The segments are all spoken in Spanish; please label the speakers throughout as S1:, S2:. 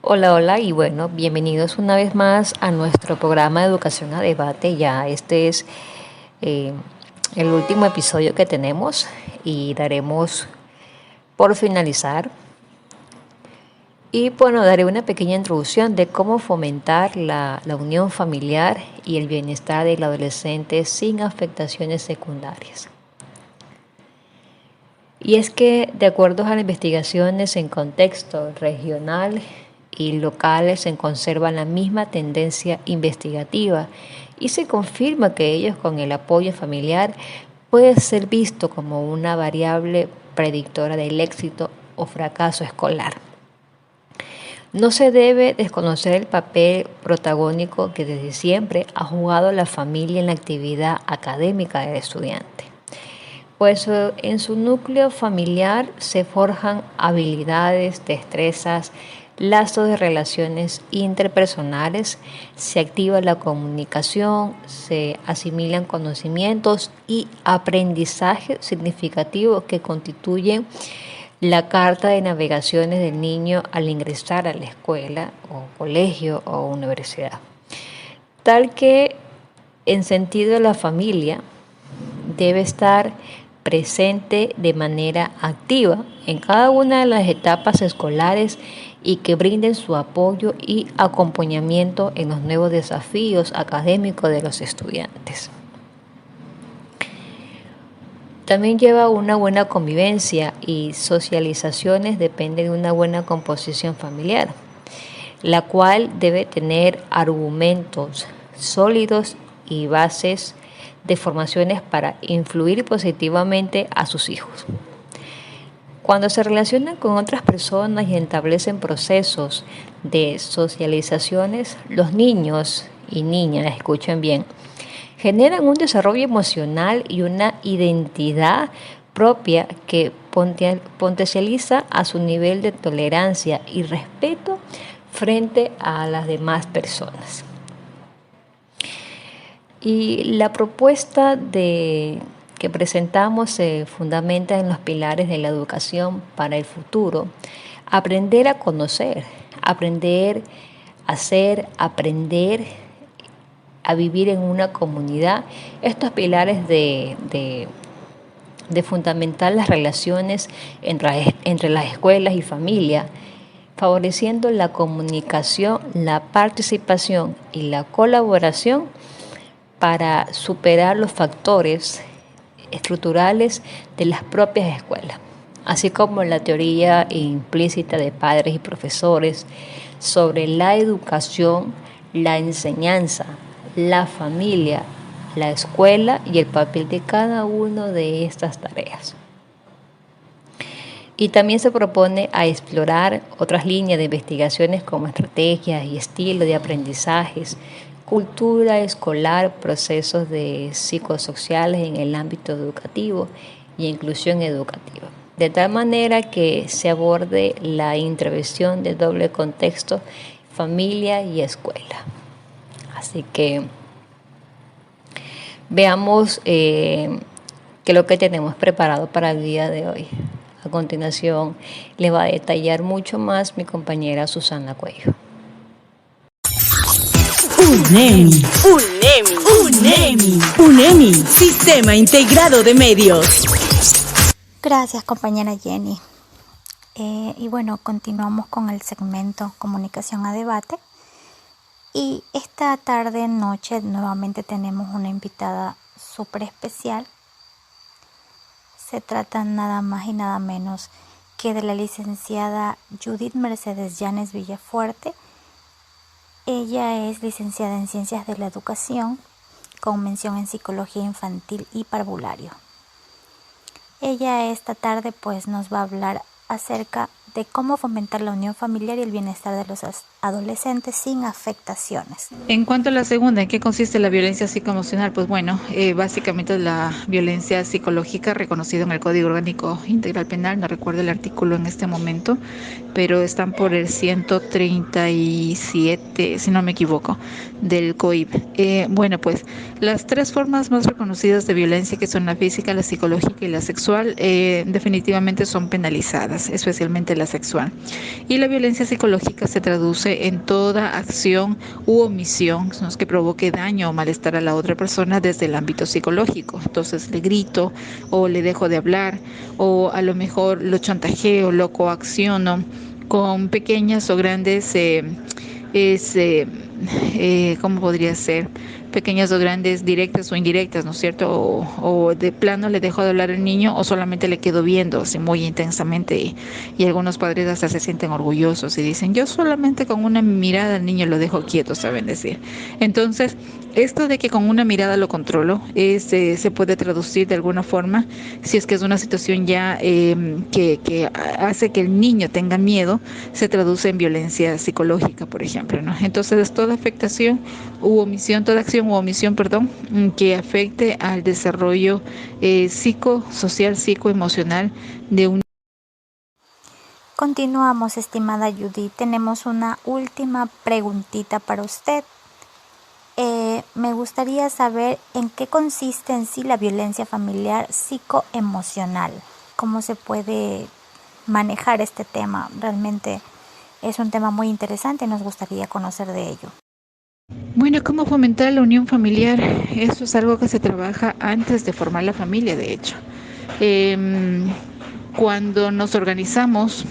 S1: Hola, hola y bueno, bienvenidos una vez más a nuestro programa de Educación a Debate. Ya este es eh, el último episodio que tenemos y daremos por finalizar. Y bueno, daré una pequeña introducción de cómo fomentar la unión familiar y el bienestar del adolescente sin afectaciones secundarias. Y es que, de acuerdo a las investigaciones en contexto regional y locales, se conserva la misma tendencia investigativa y se confirma que ellos, con el apoyo familiar, puede ser visto como una variable predictora del éxito o fracaso escolar. No se debe desconocer el papel protagónico que desde siempre ha jugado la familia en la actividad académica del estudiante, pues en su núcleo familiar se forjan habilidades, destrezas, lazos de relaciones interpersonales, se activa la comunicación, se asimilan conocimientos y aprendizajes significativos que constituyen la carta de navegaciones del niño al ingresar a la escuela o colegio o universidad. Tal que, en sentido, la familia debe estar presente de manera activa en cada una de las etapas escolares y que brinden su apoyo y acompañamiento en los nuevos desafíos académicos de los estudiantes. También lleva una buena convivencia y socializaciones depende de una buena composición familiar, la cual debe tener argumentos sólidos y bases de formaciones para influir positivamente a sus hijos. Cuando se relacionan con otras personas y establecen procesos de socializaciones, los niños y niñas, escuchen bien, generan un desarrollo emocional y una identidad propia que potencializa a su nivel de tolerancia y respeto frente a las demás personas. Y la propuesta que presentamos se fundamenta en los pilares de la educación para el futuro. Aprender a conocer, aprender a ser, aprender a vivir en una comunidad. Estos pilares de fundamentar las relaciones entre las escuelas y familia, favoreciendo la comunicación, la participación y la colaboración para superar los factores estructurales de las propias escuelas, así como la teoría implícita de padres y profesores sobre la educación, la enseñanza, la familia, la escuela y el papel de cada una de estas tareas. Y también se propone a explorar otras líneas de investigaciones como estrategias y estilos de aprendizajes, cultura escolar, procesos de psicosociales en el ámbito educativo y inclusión educativa, de tal manera que se aborde la intervención de doble contexto, familia y escuela. Así que veamos qué es lo que tenemos preparado para el día de hoy. A continuación, le va a detallar mucho más mi compañera Susana Cuello.
S2: UNEMI, Sistema Integrado de Medios.
S3: Gracias, compañera Jenny. Y bueno, continuamos con el segmento Comunicación a Debate. Y esta tarde, noche, nuevamente tenemos una invitada súper especial. Se trata nada más y nada menos que de la licenciada Judith Mercedes Llanes Villafuerte. Ella es licenciada en Ciencias de la Educación, con mención en Psicología Infantil y Parvulario. Ella esta tarde pues nos va a hablar acerca de cómo fomentar la unión familiar y el bienestar de los adolescentes sin afectaciones.
S4: En cuanto a la segunda, ¿en qué consiste la violencia psicoemocional? Pues bueno, básicamente la violencia psicológica reconocida en el Código Orgánico Integral Penal, no recuerdo el artículo en este momento, pero están por el 137, si no me equivoco, del COIP. Bueno, pues las tres formas más reconocidas de violencia, que son la física, la psicológica y la sexual, definitivamente son penalizadas, especialmente la sexual. Y la violencia psicológica se traduce en toda acción u omisión que provoque daño o malestar a la otra persona desde el ámbito psicológico. Entonces le grito o le dejo de hablar o a lo mejor lo chantajeo, lo coacciono con pequeñas o grandes ¿cómo podría ser? Pequeñas o grandes, directas o indirectas, ¿no es cierto? O de plano le dejo de hablar al niño o solamente le quedo viendo así muy intensamente y algunos padres hasta se sienten orgullosos y dicen, yo solamente con una mirada al niño lo dejo quieto, saben decir. Entonces, esto de que con una mirada lo controlo se puede traducir de alguna forma, si es que es una situación ya que hace que el niño tenga miedo, se traduce en violencia psicológica, por ejemplo, ¿no? Entonces, toda afectación u omisión, toda acción u omisión, perdón, que afecte al desarrollo psicosocial, psicoemocional de un.
S3: Continuamos, estimada Judy. Tenemos una última preguntita para usted. Me gustaría saber en qué consiste en sí la violencia familiar psicoemocional. ¿Cómo se puede manejar este tema? Realmente es un tema muy interesante y nos gustaría conocer de ello.
S4: Bueno, ¿cómo fomentar la unión familiar? Eso es algo que se trabaja antes de formar la familia, de hecho. Cuando nos organizamos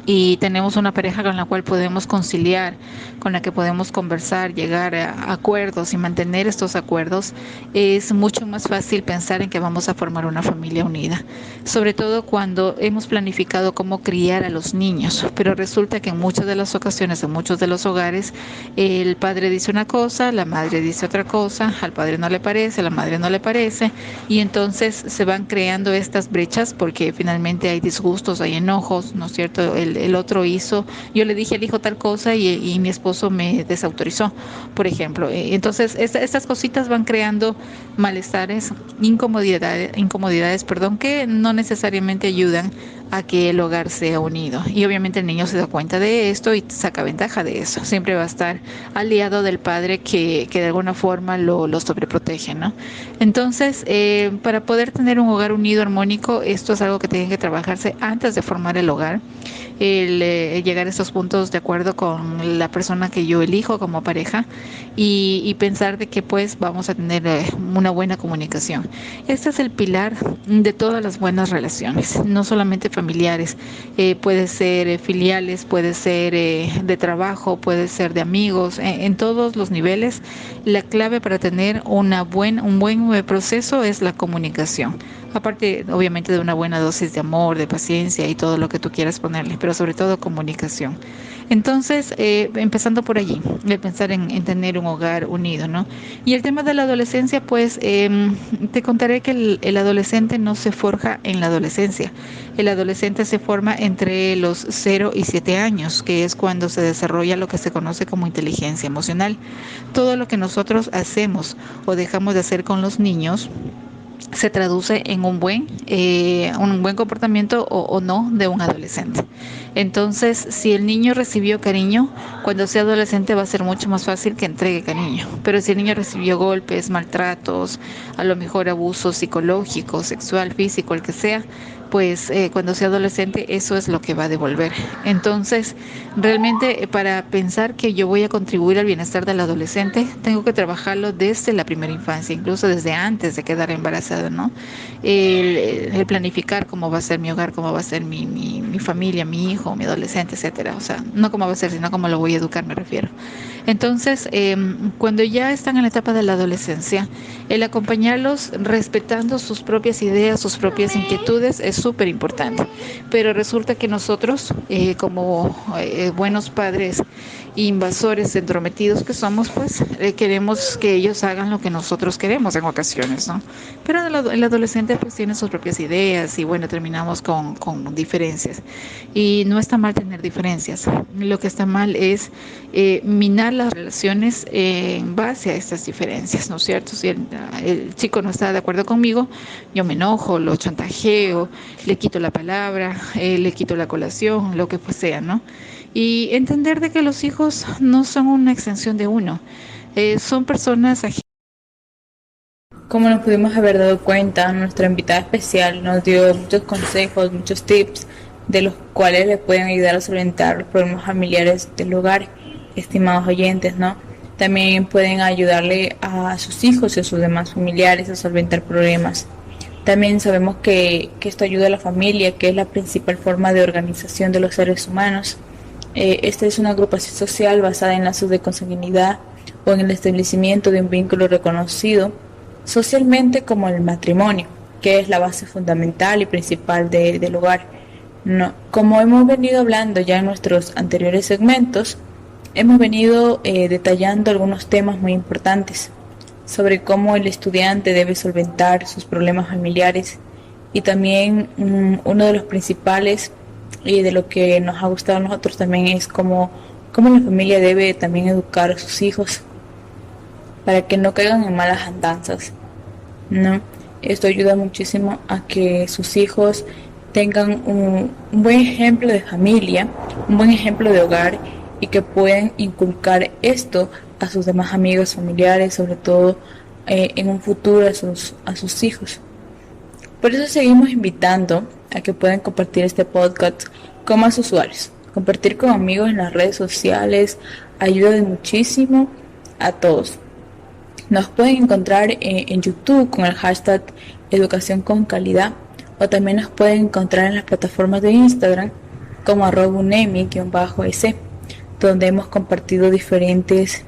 S4: y tenemos una pareja con la cual podemos conciliar, con la que podemos conversar, llegar a acuerdos y mantener estos acuerdos, es mucho más fácil pensar en que vamos a formar una familia unida, sobre todo cuando hemos planificado cómo criar a los niños, pero resulta que en muchas de las ocasiones, en muchos de los hogares, el padre dice una cosa, la madre dice otra cosa, al padre no le parece, a la madre no le parece, y entonces se van creando estas brechas porque finalmente hay disgustos, hay enojos, ¿no es cierto? El otro hizo, yo le dije al hijo tal cosa y mi esposo me desautorizó, por ejemplo. Entonces, estas cositas van creando malestares, incomodidades, que no necesariamente ayudan a que el hogar sea unido. Y obviamente el niño se da cuenta de esto y saca ventaja de eso. Siempre va a estar aliado del padre que de alguna forma lo sobreprotege, ¿no? Entonces, para poder tener un hogar unido, armónico, esto es algo que tiene que trabajarse antes de formar el hogar. Llegar a estos puntos de acuerdo con la persona que yo elijo como pareja y pensar de que pues vamos a tener una buena comunicación. Este es el pilar de todas las buenas relaciones, no solamente familiares, puede ser filiales, puede ser de trabajo, puede ser de amigos, en todos los niveles. La clave para tener un buen proceso es la comunicación. Aparte, obviamente, de una buena dosis de amor, de paciencia y todo lo que tú quieras ponerle, pero sobre todo comunicación. Entonces, empezando por allí, de pensar en tener un hogar unido, ¿no? Y el tema de la adolescencia, pues, te contaré que el adolescente no se forja en la adolescencia. El adolescente se forma entre los 0 y 7 años, que es cuando se desarrolla lo que se conoce como inteligencia emocional. Todo lo que nosotros hacemos o dejamos de hacer con los niños se traduce en un buen comportamiento o no de un adolescente. Entonces, si el niño recibió cariño, cuando sea adolescente va a ser mucho más fácil que entregue cariño. Pero si el niño recibió golpes, maltratos, a lo mejor abuso psicológico, sexual, físico, el que sea, pues cuando sea adolescente eso es lo que va a devolver. Entonces, realmente para pensar que yo voy a contribuir al bienestar del adolescente, tengo que trabajarlo desde la primera infancia, incluso desde antes de quedar embarazada, ¿no? El planificar cómo va a ser mi hogar, cómo va a ser mi familia, mi hijo, mi adolescente, etcétera. O sea, no cómo va a ser, sino cómo lo voy a educar, me refiero. Entonces, cuando ya están en la etapa de la adolescencia, el acompañarlos respetando sus propias ideas, sus propias inquietudes es súper importante. Pero resulta que nosotros, como buenos padres invasores, entrometidos que somos, pues queremos que ellos hagan lo que nosotros queremos en ocasiones, ¿no? Pero el adolescente pues tiene sus propias ideas y bueno, terminamos con diferencias. Y no está mal tener diferencias. Lo que está mal es minar las relaciones en base a estas diferencias, ¿no es cierto? Si el chico no está de acuerdo conmigo, yo me enojo, lo chantajeo, le quito la palabra, le quito la colación, lo que pues sea, ¿no? Y entender de que los hijos no son una extensión de uno, son personas ajenas.
S5: Como nos pudimos haber dado cuenta, nuestra invitada especial nos dio muchos consejos, muchos tips de los cuales les pueden ayudar a solventar los problemas familiares del hogar, estimados oyentes, ¿no? También pueden ayudarle a sus hijos y a sus demás familiares a solventar problemas. También sabemos que esto ayuda a la familia, que es la principal forma de organización de los seres humanos. Esta es una agrupación social basada en lazos de consanguinidad o en el establecimiento de un vínculo reconocido socialmente como el matrimonio, que es la base fundamental y principal del hogar. No, como hemos venido hablando ya en nuestros anteriores segmentos, hemos venido detallando algunos temas muy importantes sobre cómo el estudiante debe solventar sus problemas familiares y también uno de los principales y de lo que nos ha gustado a nosotros también es cómo la familia debe también educar a sus hijos para que no caigan en malas andanzas, ¿no? Esto ayuda muchísimo a que sus hijos tengan un buen ejemplo de familia, un buen ejemplo de hogar y que puedan inculcar esto a sus demás amigos, familiares, sobre todo en un futuro a sus hijos. Por eso seguimos invitando a que puedan compartir este podcast con más usuarios. Compartir con amigos en las redes sociales ayuda de muchísimo a todos. Nos pueden encontrar en YouTube con el hashtag Educación con Calidad o también nos pueden encontrar en las plataformas de Instagram como @unemi_es, donde hemos compartido diferentes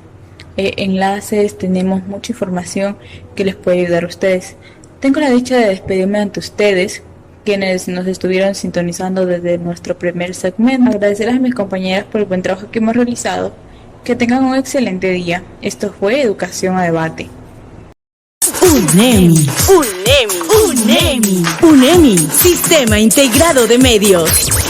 S5: enlaces, tenemos mucha información que les puede ayudar a ustedes. Tengo la dicha de despedirme ante ustedes, quienes nos estuvieron sintonizando desde nuestro primer segmento. Agradecerles a mis compañeras por el buen trabajo que hemos realizado. Que tengan un excelente día. Esto fue Educación a Debate.
S2: UNEMI, Sistema Integrado de Medios.